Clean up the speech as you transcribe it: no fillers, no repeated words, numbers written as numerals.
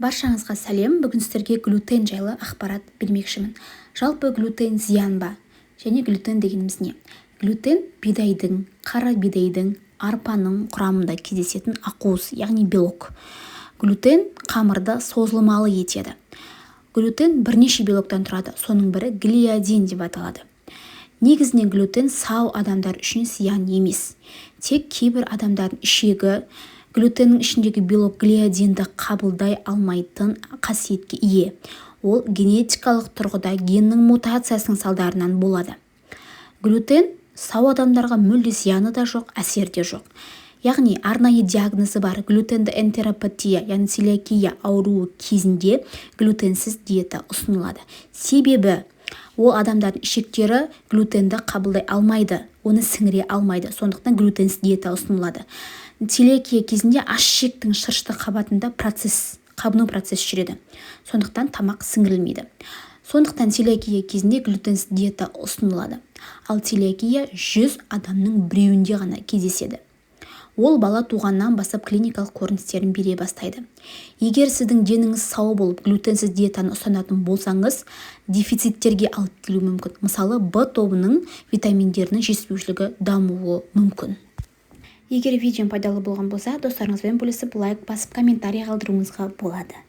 Баршаңызға сәлем. Бүгін сіздерге глютен жайлы ақпарат бермекшімін. Жалпы глютен зиян ба? Және глютен дегеніміз не? Глютен бидайдың, қара бидайдың, арпаның құрамында кездесетін ақуыз, яғни белок. Глютен қамырды созылмалы етеді. Глютен бірнеше белоктан тұрады, соның бірі глиадин деп аталады. Негізінен глютен сау адамдар үшін зиян емес. Тек кейбір адамдардың ішегі глютеннің ішіндегі белок глиадинді қабылдай алмайтын қасиетке ие. Ол генетикалық тұрғыда геннің мутациясының салдарынан болады. Глютен сау адамдарға мүлде зияны да жоқ, әсері де жоқ. Яғни арнайы диагнозы бар глютенді энтеропатия, яғни целиакия ауруы кезінде глютенсіз диета ұсынылады. Себебі ол адамдардың ішектері глютенді қабылдай алмайды, оны сіңіре алмайды. Сондықтан глютенсіз диета ұсынылады. Целиакия кезінде аш-ішектің шырышты қабатында қабыну процесі жүреді. Сондықтан тамақ сіңірілмейді. Сондықтан целиакия кезінде глютенсіз диета ұсынылады. Ал целиакия 100 адамның біреуінде ғана кездеседі. Ол бала туғаннан бастап клиникалық көріністерін бере бастайды. Егер сіздің деніңіз сау болып глютенсіз диетаны ұстанатын болсаңыз, дефициттерге алып келуі мүмкін. Мысалы, В тобының витаминдерінің жетіспеушілігі дамуы мүмкін. Егер видео пайдалы болған болса, достарыңызбен бөлісіп, лайк басып, комментарий қалдыруыңызға болады.